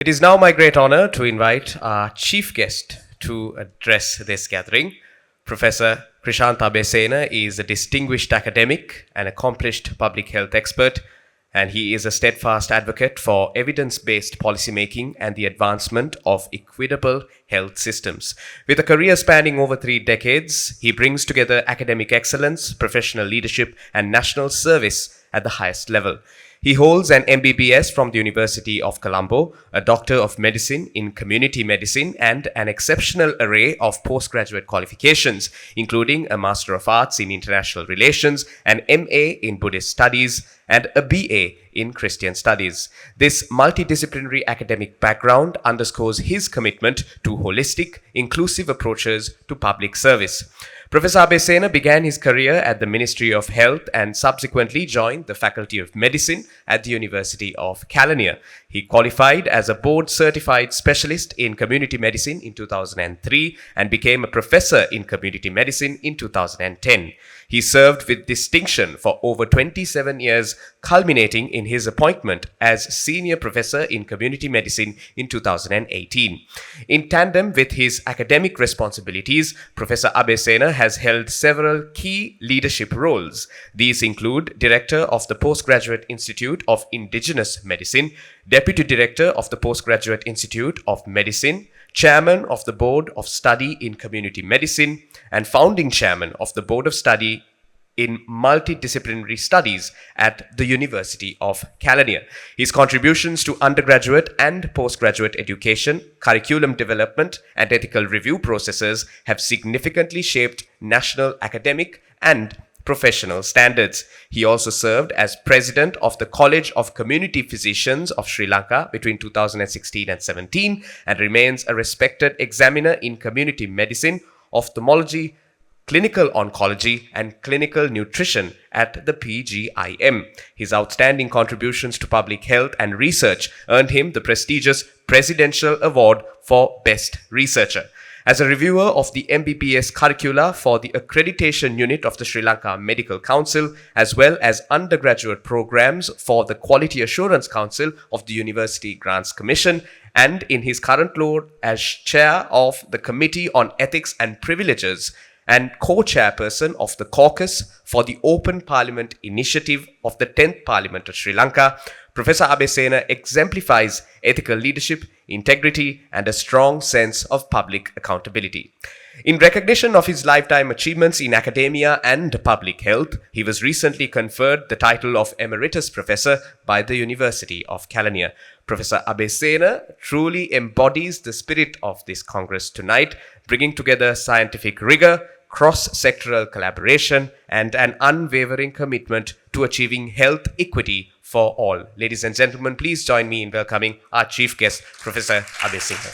It is now my great honor to invite our chief guest to address this gathering. Professor Chrishantha Abeysena is a distinguished academic and accomplished public health expert, and he is a steadfast advocate for evidence-based policymaking and the advancement of equitable health systems. With a career spanning over 3 decades, he brings together academic excellence, professional leadership, and national service at the highest level. He holds an MBBS from the University of Colombo, a Doctor of Medicine in Community Medicine, and an exceptional array of postgraduate qualifications, including a Master of Arts in International Relations, an MA in Buddhist Studies, and a BA in Christian Studies. This multidisciplinary academic background underscores his commitment to holistic, inclusive approaches to public service. Professor Abeysena began his career at the Ministry of Health and subsequently joined the Faculty of Medicine at the University of Kelaniya. He qualified as a board-certified specialist in community medicine in 2003 and became a professor in community medicine in 2010. He served with distinction for over 27 years, culminating in his appointment as senior professor in community medicine in 2018. In tandem with his academic responsibilities, Professor Abeysena has held several key leadership roles. These include Director of the Postgraduate Institute of Indigenous Medicine, Deputy Director of the Postgraduate Institute of Medicine, Chairman of the Board of Study in Community Medicine, and Founding Chairman of the Board of Study in Multidisciplinary Studies at the University of Kelaniya. His contributions to undergraduate and postgraduate education, curriculum development, and ethical review processes have significantly shaped national academic and professional standards. He also served as president of the College of Community Physicians of Sri Lanka between 2016 and 17 and remains a respected examiner in community medicine, ophthalmology, clinical oncology, and clinical nutrition at the PGIM. His outstanding contributions to public health and research earned him the prestigious Presidential Award for Best Researcher. As a reviewer of the MBBS curricula for the Accreditation Unit of the Sri Lanka Medical Council, as well as undergraduate programs for the Quality Assurance Council of the University Grants Commission, and in his current role as chair of the Committee on Ethics and Privileges, and co-chairperson of the Caucus for the Open Parliament Initiative of the 10th Parliament of Sri Lanka, Professor Abeysena exemplifies ethical leadership, integrity, and a strong sense of public accountability. In recognition of his lifetime achievements in academia and public health, he was recently conferred the title of Emeritus Professor by the University of Kelaniya. Professor Abeysena truly embodies the spirit of this Congress tonight, bringing together scientific rigor, cross-sectoral collaboration, and an unwavering commitment to achieving health equity for all. Ladies and gentlemen, please join me in welcoming our chief guest, Professor Abeysena.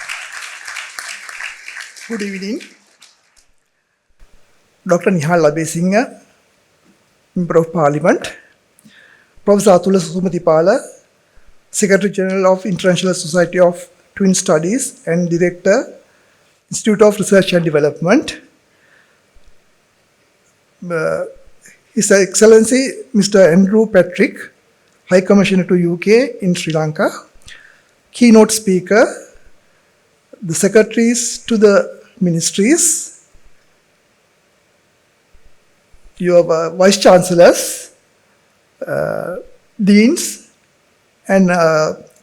Good evening. Dr. Nihal Abeysena, Member of Parliament, Professor Atula Sumatipala, Secretary General of International Society of Twin Studies and Director, Institute of Research and Development, His Excellency Mr. Andrew Patrick, High Commissioner to UK in Sri Lanka, keynote speaker, the secretaries to the ministries, your vice chancellors, deans, and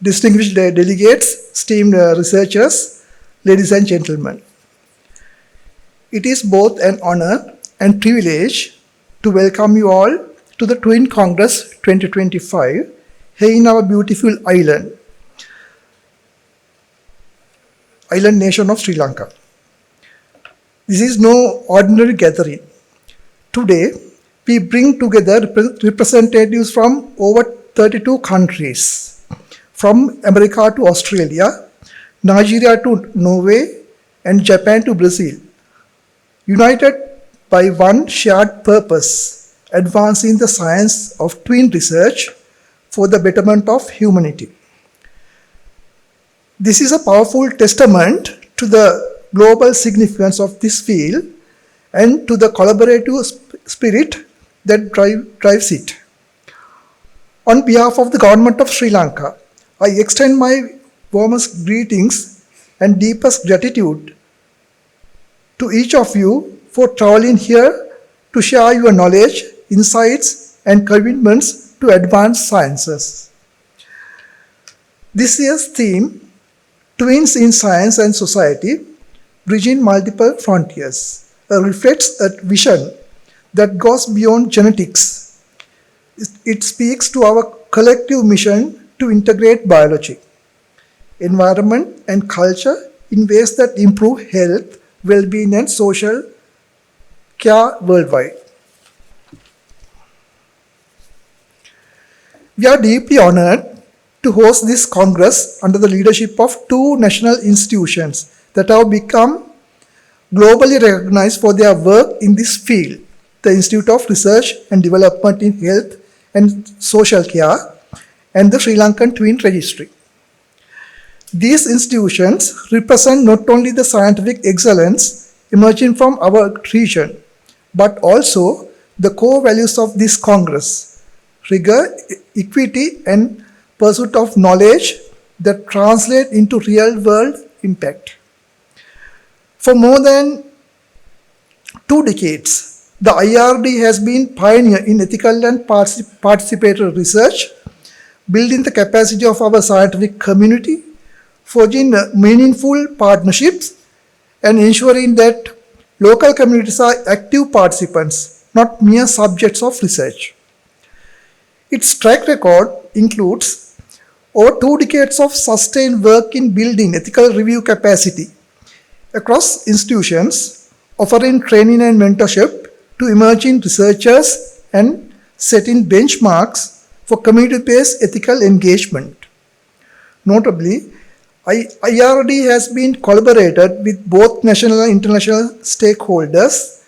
distinguished delegates, esteemed researchers, ladies and gentlemen. It is both an honor and privilege to welcome you all to the Twin Congress 2025 here in our beautiful island nation of Sri Lanka. This is no ordinary gathering. Today, we bring together representatives from over 32 countries, from America to Australia, Nigeria to Norway, and Japan to Brazil, united by one shared purpose, advancing the science of twin research for the betterment of humanity. This is a powerful testament to the global significance of this field and to the collaborative spirit that drives it. On behalf of the Government of Sri Lanka, I extend my warmest greetings and deepest gratitude to each of you for traveling here to share your knowledge, insights, and commitments to advanced sciences. This year's theme, Twins in Science and Society, Bridging Multiple Frontiers, reflects a vision that goes beyond genetics. It speaks to our collective mission to integrate biology, environment, and culture in ways that improve health, well-being, and social care worldwide. We are deeply honored to host this Congress under the leadership of two national institutions that have become globally recognized for their work in this field, the Institute of Research and Development in Health and Social Care and the Sri Lankan Twin Registry. These institutions represent not only the scientific excellence emerging from our region, but also the core values of this Congress: rigor, equity, and pursuit of knowledge that translate into real-world impact. For more than 2 decades, the IRD has been pioneer in ethical and participatory research, building the capacity of our scientific community, forging meaningful partnerships, and ensuring that local communities are active participants, not mere subjects of research. Its track record includes over 2 decades of sustained work in building ethical review capacity across institutions, offering training and mentorship to emerging researchers and setting benchmarks for community-based ethical engagement. Notably, IRD has been collaborated with both national and international stakeholders,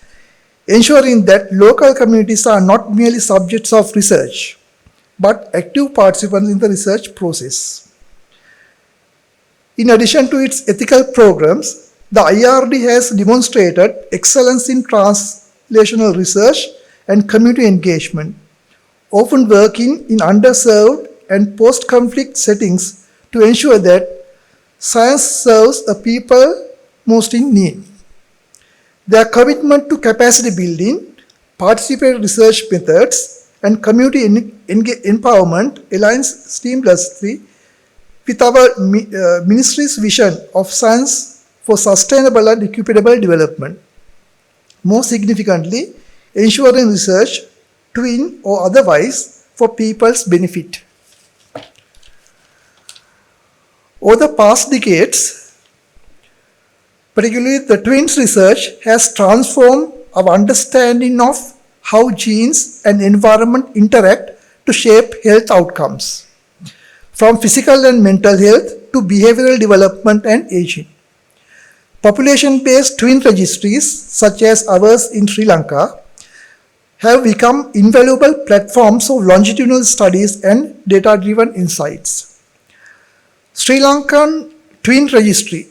ensuring that local communities are not merely subjects of research, but active participants in the research process. In addition to its ethical programs, the IRD has demonstrated excellence in translational research and community engagement, often working in underserved and post-conflict settings to ensure that science serves the people most in need. Their commitment to capacity building, participatory research methods, and community empowerment aligns seamlessly with our ministry's vision of science for sustainable and equitable development. More significantly, ensuring research, twin or otherwise, for people's benefit. Over the past decades, particularly the twins research has transformed our understanding of how genes and environment interact to shape health outcomes, from physical and mental health to behavioral development and aging. Population-based twin registries, such as ours in Sri Lanka, have become invaluable platforms of longitudinal studies and data-driven insights. Sri Lankan Twin Registry,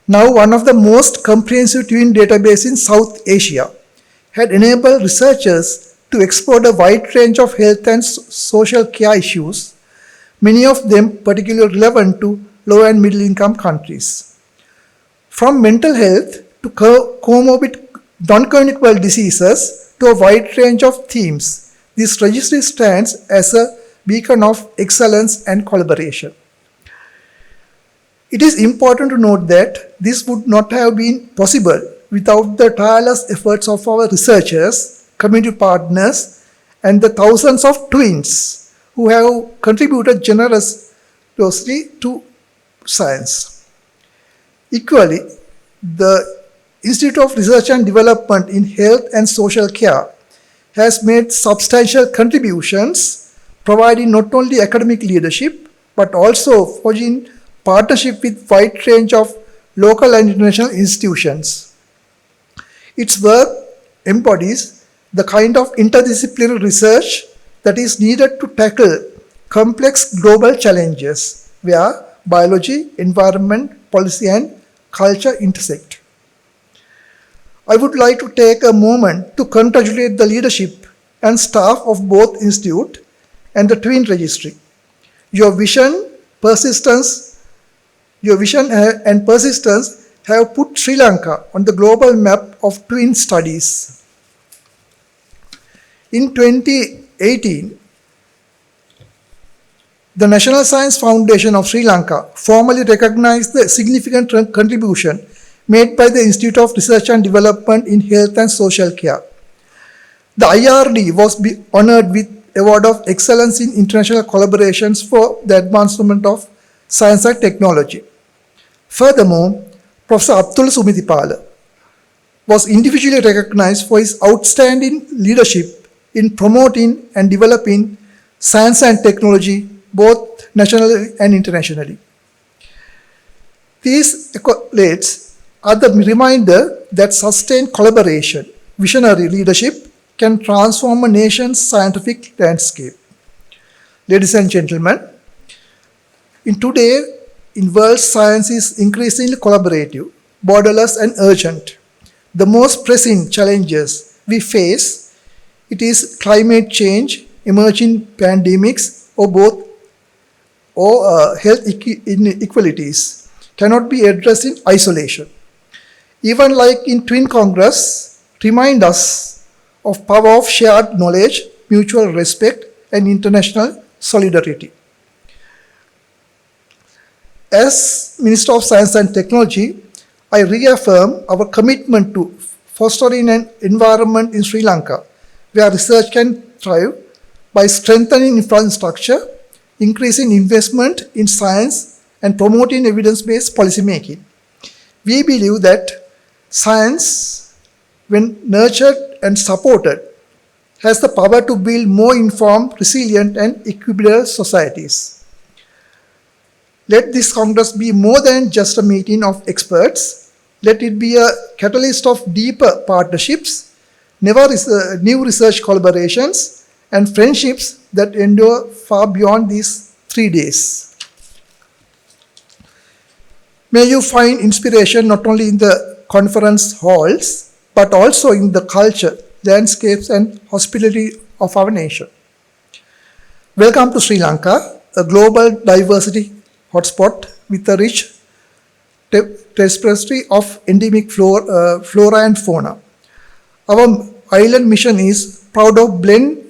now one of the most comprehensive twin databases in South Asia, had enabled researchers to explore a wide range of health and social care issues, many of them particularly relevant to low and middle income countries. From mental health to comorbid non-communicable diseases to a wide range of themes, this registry stands as a beacon of excellence and collaboration. It is important to note that this would not have been possible without the tireless efforts of our researchers, community partners, and the thousands of twins who have contributed generously to science. Equally, the Institute of Research and Development in Health and Social Care has made substantial contributions, providing not only academic leadership, but also forging partnership with wide range of local and international institutions. Its work embodies the kind of interdisciplinary research that is needed to tackle complex global challenges where biology, environment, policy, and culture intersect. I would like to take a moment to congratulate the leadership and staff of both institute and the Twin Registry. Your vision, persistence, Your vision and persistence have put Sri Lanka on the global map of twin studies. In 2018, the National Science Foundation of Sri Lanka formally recognized the significant contribution made by the Institute of Research and Development in Health and Social Care. The IRD was honored with Award of Excellence in International Collaborations for the Advancement of Science and Technology. Furthermore, Professor Attul Sumitipala was individually recognized for his outstanding leadership in promoting and developing science and technology both nationally and internationally. These accolades are the reminder that sustained collaboration, visionary leadership can transform a nation's scientific landscape. Ladies and gentlemen, in world science is increasingly collaborative, borderless and urgent. The most pressing challenges we face, it is climate change, emerging pandemics, or health inequalities, cannot be addressed in isolation. Even like in Twin Congress, remind us of power of shared knowledge, mutual respect, and international solidarity. As Minister of Science and Technology, I reaffirm our commitment to fostering an environment in Sri Lanka where research can thrive by strengthening infrastructure, increasing investment in science, and promoting evidence-based policymaking. We believe that science, when nurtured and supported, has the power to build more informed, resilient, and equitable societies. Let this Congress be more than just a meeting of experts. Let it be a catalyst of deeper partnerships, new research collaborations, and friendships that endure far beyond these 3 days. May you find inspiration not only in the conference halls, but also in the culture, landscapes, and hospitality of our nation. Welcome to Sri Lanka, a global diversity hotspot with a rich tapestry of endemic flora and fauna. Our island mission is proud of blend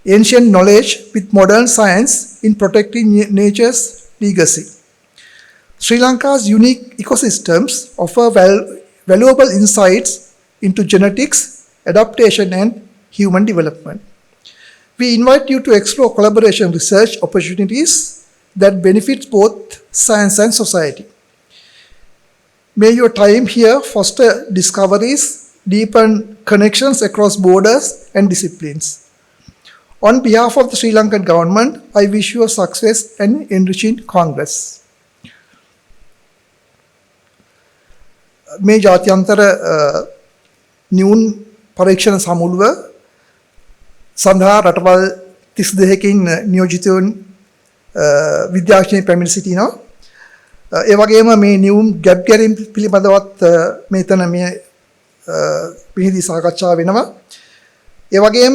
ancient knowledge with modern science in protecting nature's legacy. Sri Lanka's unique ecosystems offer valuable insights into genetics, adaptation, and human development. We invite you to explore collaboration research opportunities that benefits both science and society. May your time here foster discoveries, deepen connections across borders and disciplines. On behalf of the Sri Lankan government, I wish you a success and enriching Congress. මේ ජාත්‍යන්තර නිවුන් පරීක්ෂණ සමුළුව සඳහා රටවල් 32කින් නියෝජිතවුන් විද්‍යාඥයන් පැමිණ සිටිනවා. ඒ වගේම මේ නිවුන් ගැප් ගැරීම් පිළිබඳවත් මෙතන මෙහිදී සාකච්ඡා වෙනවා. ඒ වගේම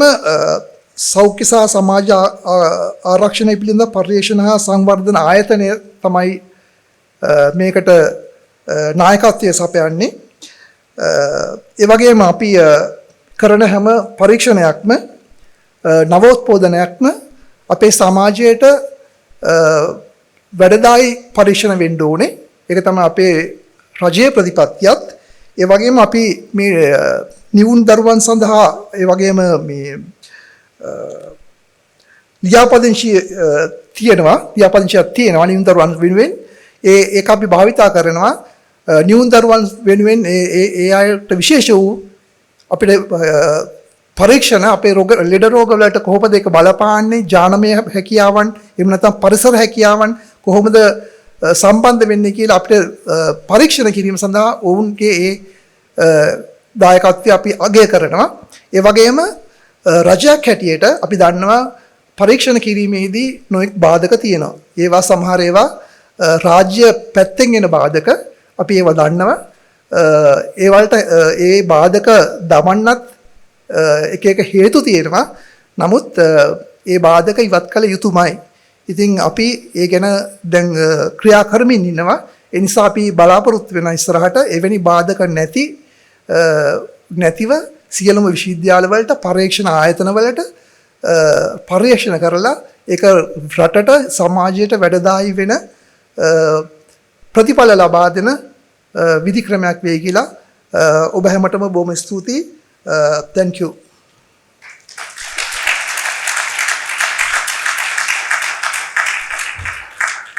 සෞඛ්‍ය සහ සමාජ ආරක්ෂණය පිළිබඳ පර්යේෂණ හා සංවර්ධන ආයතනය තමයි මේකට නායකත්වය සපයන්නේ. ඒ වගේම අපි කරන හැම පරීක්ෂණයක්ම නවෝත්පාදනයක්ම අපේ සමාජයට වැඩදායි පරීක්ෂණ වෙන්න ඕනේ. ඒක තමයි අපේ රජයේ ප්‍රතිපත්තියත්. ඒ වගේම අපි මේ නිවුන් දරුවන් සඳහා ඒ වගේම මේ ලියාපදිංචියක් තියෙනවා නිවුන් දරුවන් වෙනුවෙන්. ඒක අපි භාවිතා කරනවා. නිවුන් දරුවන් වෙනුවෙන් ඒ අයට විශේෂ වූ අපිට පරීක්ෂණ අපේ ලෙඩ රෝග වලට කොහොමද ඒක බලපාන්නේ, ජානමය හැකියාවන්, එහෙම නැත්නම් පරිසර හැකියාවන් කොහොමද සම්බන්ධ වෙන්නේ කියලා අපිට පරීක්ෂණ කිරීම සඳහා ඔවුන්ගේ ඒ දායකත්වය අපි අගය කරනවා. ඒ වගේම රජයක් හැටියට අපි දන්නවා පරීක්ෂණ කිරීමේදී නොඑක් බාධක තියෙනවා. ඒවා සමහර ඒවා රාජ්‍ය පැත්තෙන් එන බාධක අපි ඒවා දන්නවා. ඒ වලට ඒ බාධක දමන්නත් එක හේතු තියෙනවා. නමුත් ඒ බාධක ඉවත් කළ යුතුමයි. ඉතින් අපි ඒ ගැන දැන් ක්‍රියා කරමින් ඉන්නවා. ඒ නිසා අපි බලාපොරොත්තු වෙන ඉස්සරහට එවැනි බාධක නැතිව සියලුම විශ්වවිද්‍යාලවලට පරීක්ෂණ ආයතනවලට පරීක්ෂණ කරලා ඒක රටට සමාජයට වැඩදායී වෙන ප්‍රතිඵල ලබා දෙන විධි ක්‍රමයක් වෙයි කියලා ඔබ හැමතෙම බොහොම ස්තුතියි. Thank you.